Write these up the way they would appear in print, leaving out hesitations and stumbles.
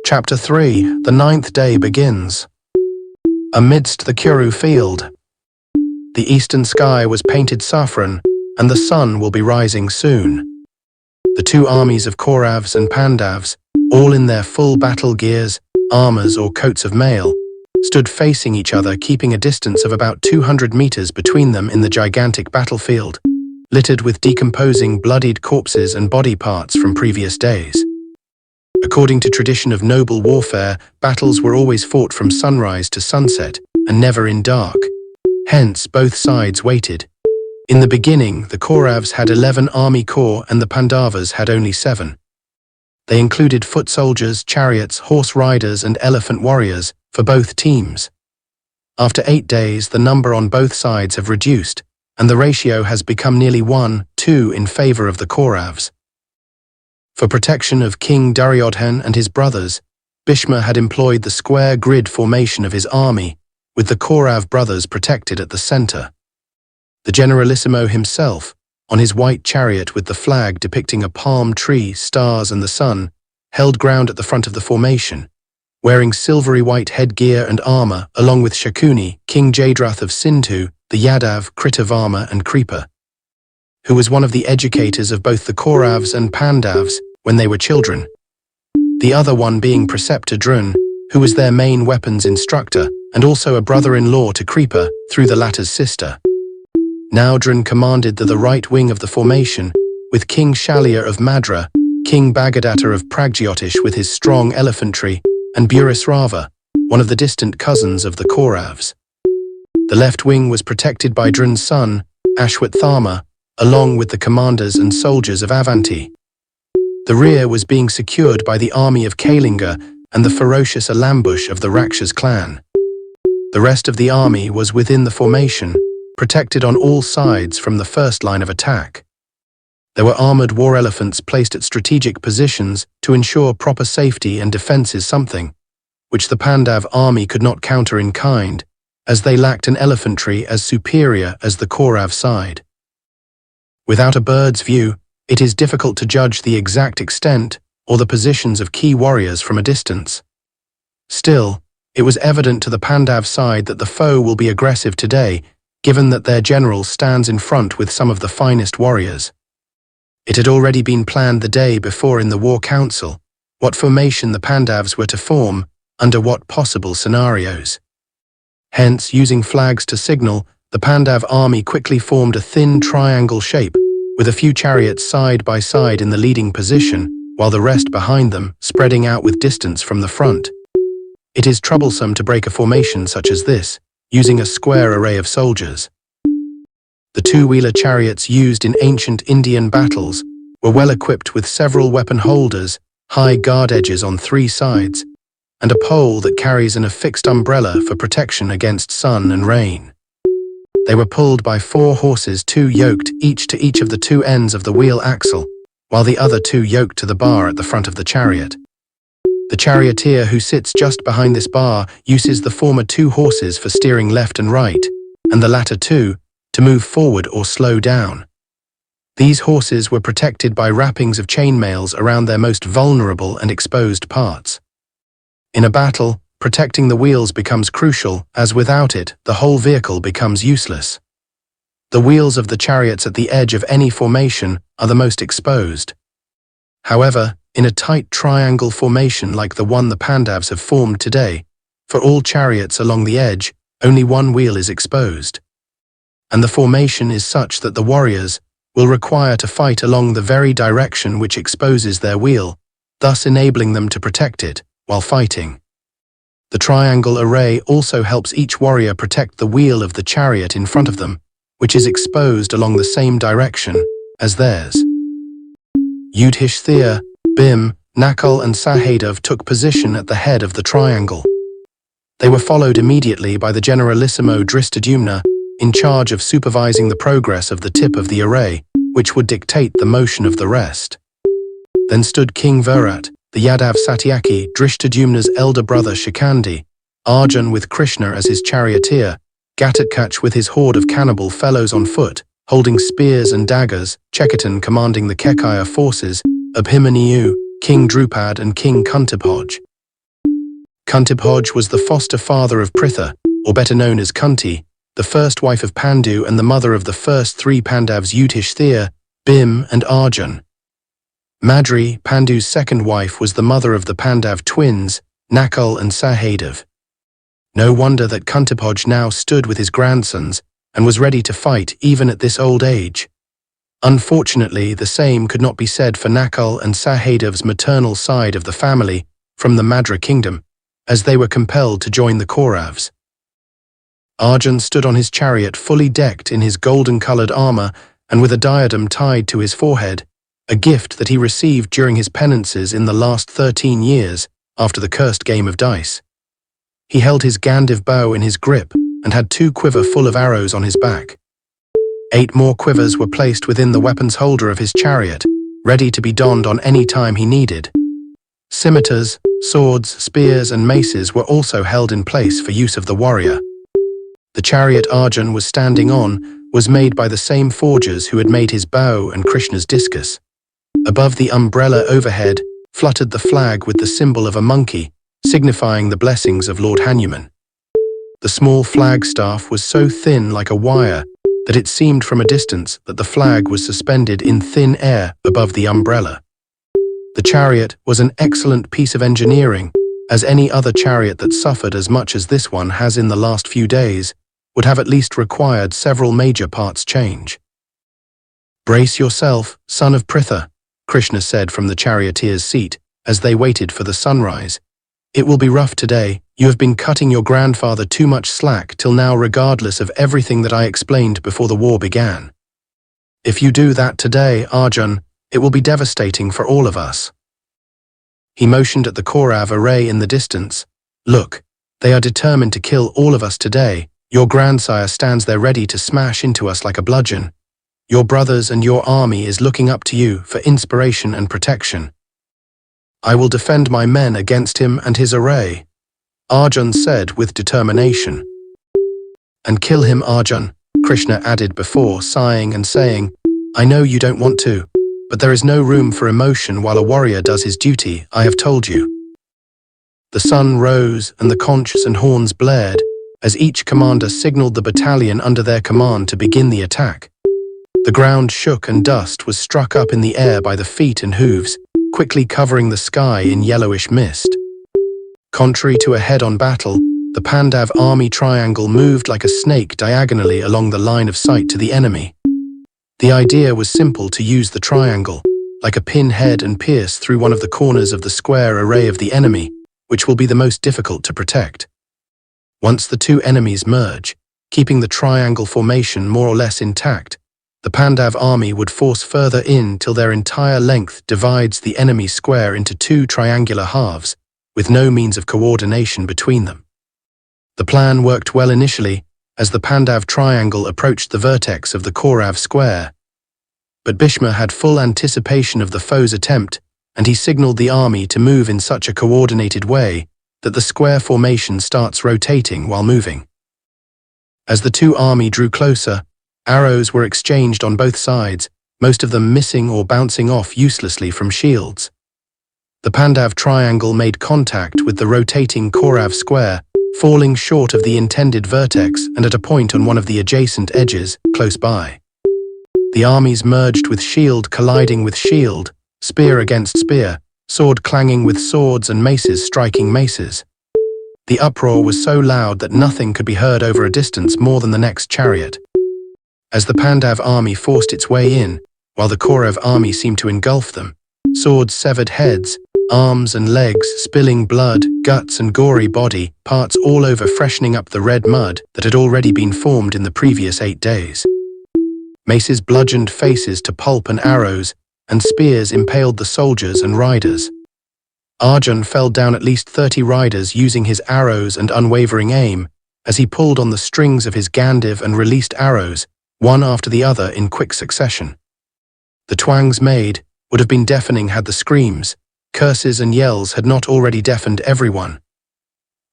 Chapter 3. The ninth day begins. Amidst the Kuru Field. The eastern sky was painted saffron, and the sun will be rising soon. The two armies of Kauravas and Pandavas, all in their full battle gears, armors or coats of mail, stood facing each other, keeping a distance of about 200 meters between them in the gigantic battlefield, littered with decomposing, bloodied corpses and body parts from previous days. According to tradition of noble warfare, battles were always fought from sunrise to sunset, and never in dark. Hence, both sides waited. In the beginning, the Kauravas had 11 army corps and the Pandavas had only 7. They included foot soldiers, chariots, horse riders and elephant warriors for both teams. After 8 days, the number on both sides have reduced, and the ratio has become nearly 1-2 in favor of the Kauravas. For protection of King Duryodhan and his brothers, Bhishma had employed the square grid formation of his army, with the Kaurav brothers protected at the center. The generalissimo himself, on his white chariot with the flag depicting a palm tree, stars and the sun, held ground at the front of the formation, wearing silvery white headgear and armor, along with Shakuni, King Jaydrath of Sindhu, the Yadav, Kritavarma and Kripa, who was one of the educators of both the Kauravas and Pandavas when they were children. The other one being Preceptor Drun, who was their main weapons instructor, and also a brother-in-law to Kripa through the latter's sister. Now Drun commanded the right wing of the formation, with King Shalya of Madra, King Bhagadatta of Pragjyotish with his strong elephantry, and Burisrava, one of the distant cousins of the Kauravas. The left wing was protected by Drun's son, Ashwatthama, along with the commanders and soldiers of Avanti. The rear was being secured by the army of Kalinga and the ferocious Alambush of the Rakshas clan. The rest of the army was within the formation, protected on all sides from the first line of attack. There were armored war elephants placed at strategic positions to ensure proper safety and defense is something which the Pandav army could not counter in kind, as they lacked an elephantry as superior as the Kaurav side. Without a bird's view, it is difficult to judge the exact extent or the positions of key warriors from a distance. Still, it was evident to the Pandav side that the foe will be aggressive today, given that their general stands in front with some of the finest warriors. It had already been planned the day before in the war council, what formation the Pandavas were to form, under what possible scenarios. Hence, using flags to signal, the Pandav army quickly formed a thin triangle shape, with a few chariots side by side in the leading position, while the rest behind them, spreading out with distance from the front. It is troublesome to break a formation such as this, using a square array of soldiers. The two-wheeler chariots used in ancient Indian battles were well equipped with several weapon holders, high guard edges on 3 sides, and a pole that carries an affixed umbrella for protection against sun and rain. They were pulled by 4 horses, 2 yoked each to each of the 2 ends of the wheel axle, while the other 2 yoked to the bar at the front of the chariot. The charioteer who sits just behind this bar uses the former 2 horses for steering left and right, and the latter 2 to move forward or slow down. These horses were protected by wrappings of chainmails around their most vulnerable and exposed parts. In a battle, protecting the wheels becomes crucial, as without it, the whole vehicle becomes useless. The wheels of the chariots at the edge of any formation are the most exposed. However, in a tight triangle formation like the one the Pandavas have formed today, for all chariots along the edge, only one wheel is exposed. And the formation is such that the warriors will require to fight along the very direction which exposes their wheel, thus enabling them to protect it while fighting. The triangle array also helps each warrior protect the wheel of the chariot in front of them, which is exposed along the same direction as theirs. Yudhishthir, Bhim, Nakul and Sahadeva took position at the head of the triangle. They were followed immediately by the generalissimo Drishtadyumna, in charge of supervising the progress of the tip of the array, which would dictate the motion of the rest. Then stood King Virat, the Yadav Satyaki, Drishtadyumna's elder brother Shikandi, Arjun with Krishna as his charioteer, Ghatotkacha with his horde of cannibal fellows on foot, holding spears and daggers, Chekitan commanding the Kekaya forces, Abhimanyu, King Drupad and King Kuntibhoj. Kuntibhoj was the foster father of Pritha, or better known as Kunti, the first wife of Pandu and the mother of the first three Pandavs Yudhishthir, Bhim and Arjun. Madri, Pandu's second wife, was the mother of the Pandav twins, Nakul and Sahadev. No wonder that Kuntibhoj now stood with his grandsons and was ready to fight even at this old age. Unfortunately, the same could not be said for Nakul and Sahadev's maternal side of the family from the Madra kingdom, as they were compelled to join the Kauravas. Arjun stood on his chariot fully decked in his golden-coloured armour and with a diadem tied to his forehead, a gift that he received during his penances in the last 13 years after the cursed game of dice. He held his Gandiv bow in his grip and had 2 quiver full of arrows on his back. 8 more quivers were placed within the weapons holder of his chariot, ready to be donned on any time he needed. Scimitars, swords, spears and maces were also held in place for use of the warrior. The chariot Arjun was standing on was made by the same forgers who had made his bow and Krishna's discus. Above the umbrella overhead fluttered the flag with the symbol of a monkey, signifying the blessings of Lord Hanuman. The small flagstaff was so thin like a wire that it seemed from a distance that the flag was suspended in thin air above the umbrella. The chariot was an excellent piece of engineering, as any other chariot that suffered as much as this one has in the last few days would have at least required several major parts change. "Brace yourself, son of Pritha," Krishna said from the charioteer's seat as they waited for the sunrise. "It will be rough today. You have been cutting your grandfather too much slack till now, regardless of everything that I explained before the war began. If you do that today, Arjun, it will be devastating for all of us." He motioned at the Kaurav array in the distance. "Look, they are determined to kill all of us today. Your grandsire stands there ready to smash into us like a bludgeon. Your brothers and your army is looking up to you for inspiration and protection. I will defend my men against him and his array," Arjun said with determination. "And kill him, Arjun," Krishna added before sighing and saying, "I know you don't want to, but there is no room for emotion while a warrior does his duty, I have told you." The sun rose and the conchs and horns blared as each commander signaled the battalion under their command to begin the attack. The ground shook and dust was struck up in the air by the feet and hooves, quickly covering the sky in yellowish mist. Contrary to a head-on battle, the Pandav army triangle moved like a snake diagonally along the line of sight to the enemy. The idea was simple: to use the triangle, like a pinhead, and pierce through one of the corners of the square array of the enemy, which will be the most difficult to protect. Once the two enemies merge, keeping the triangle formation more or less intact, the Pandav army would force further in till their entire length divides the enemy square into 2 triangular halves, with no means of coordination between them. The plan worked well initially, as the Pandav triangle approached the vertex of the Kaurav square. But Bhishma had full anticipation of the foe's attempt, and he signaled the army to move in such a coordinated way that the square formation starts rotating while moving. As the two armies drew closer, arrows were exchanged on both sides, most of them missing or bouncing off uselessly from shields. The Pandav triangle made contact with the rotating Kaurav square, falling short of the intended vertex and at a point on one of the adjacent edges, close by. The armies merged with shield colliding with shield, spear against spear, sword clanging with swords and maces striking maces. The uproar was so loud that nothing could be heard over a distance more than the next chariot. As the Pandav army forced its way in, while the Kaurav army seemed to engulf them, swords severed heads, arms and legs spilling blood, guts and gory body parts all over, freshening up the red mud that had already been formed in the previous 8 days. Maces bludgeoned faces to pulp and arrows, and spears impaled the soldiers and riders. Arjun felled down at least 30 riders using his arrows and unwavering aim as he pulled on the strings of his Gandiv and released arrows, one after the other in quick succession. The twangs made would have been deafening had the screams, curses and yells had not already deafened everyone.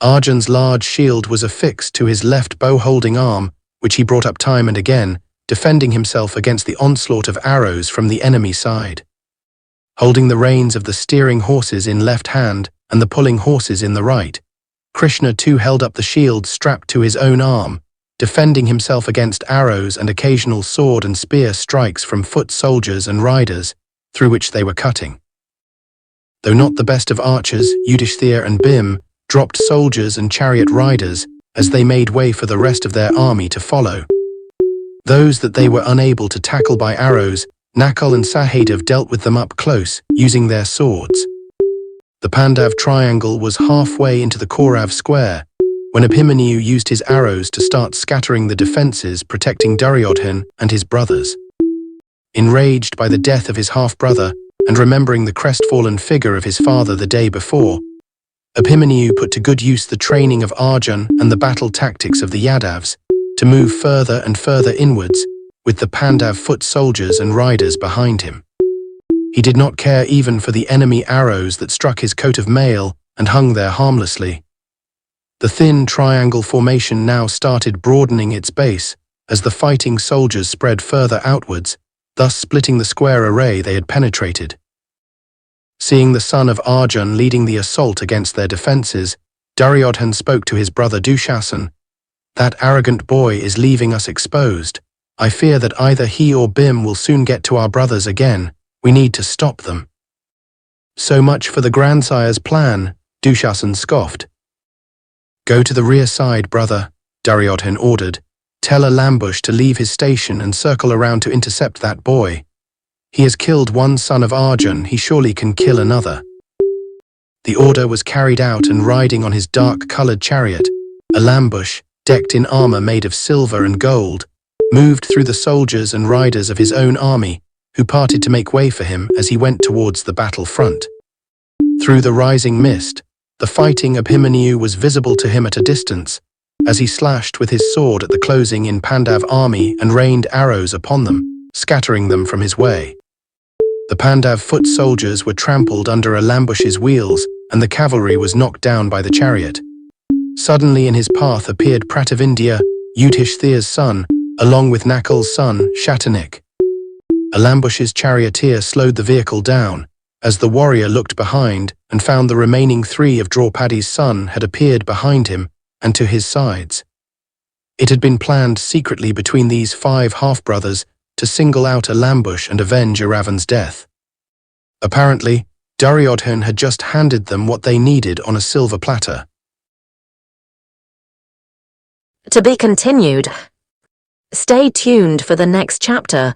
Arjun's large shield was affixed to his left bow-holding arm, which he brought up time and again, defending himself against the onslaught of arrows from the enemy side. Holding the reins of the steering horses in left hand and the pulling horses in the right, Krishna too held up the shield strapped to his own arm, defending himself against arrows and occasional sword and spear strikes from foot soldiers and riders, through which they were cutting. Though not the best of archers, Yudhishthir and Bhim dropped soldiers and chariot riders as they made way for the rest of their army to follow. Those that they were unable to tackle by arrows, Nakul and Sahadev dealt with them up close, using their swords. The Pandav triangle was halfway into the Kaurav square, when Abhimanyu used his arrows to start scattering the defenses protecting Duryodhan and his brothers. Enraged by the death of his half-brother, and remembering the crestfallen figure of his father the day before, Abhimanyu put to good use the training of Arjun and the battle tactics of the Yadavs to move further and further inwards, with the Pandav foot soldiers and riders behind him. He did not care even for the enemy arrows that struck his coat of mail and hung there harmlessly. The thin triangle formation now started broadening its base as the fighting soldiers spread further outwards, thus splitting the square array they had penetrated. Seeing the son of Arjun leading the assault against their defenses, Duryodhan spoke to his brother Dushasan. "That arrogant boy is leaving us exposed. I fear that either he or Bhim will soon get to our brothers again. We need to stop them." "So much for the grandsire's plan," Dushasan scoffed. "Go to the rear side, brother," Duryodhan ordered. "Tell Alambush to leave his station and circle around to intercept that boy. He has killed one son of Arjun, he surely can kill another." The order was carried out, and riding on his dark-colored chariot, Alambush, decked in armor made of silver and gold, moved through the soldiers and riders of his own army, who parted to make way for him as he went towards the battle front. Through the rising mist, the fighting Abhimanyu was visible to him at a distance, as he slashed with his sword at the closing-in Pandav army and rained arrows upon them, scattering them from his way. The Pandav foot soldiers were trampled under Alambush's wheels, and the cavalry was knocked down by the chariot. Suddenly in his path appeared Prativindya, Yudhishthir's son, along with Nakul's son, Shatanik. Alambush's charioteer slowed the vehicle down, as the warrior looked behind and found the remaining three of Draupadi's son had appeared behind him and to his sides. It had been planned secretly between these 5 half-brothers to single out Alambush and avenge Iravan's death. Apparently, Duryodhan had just handed them what they needed on a silver platter. To be continued. Stay tuned for the next chapter.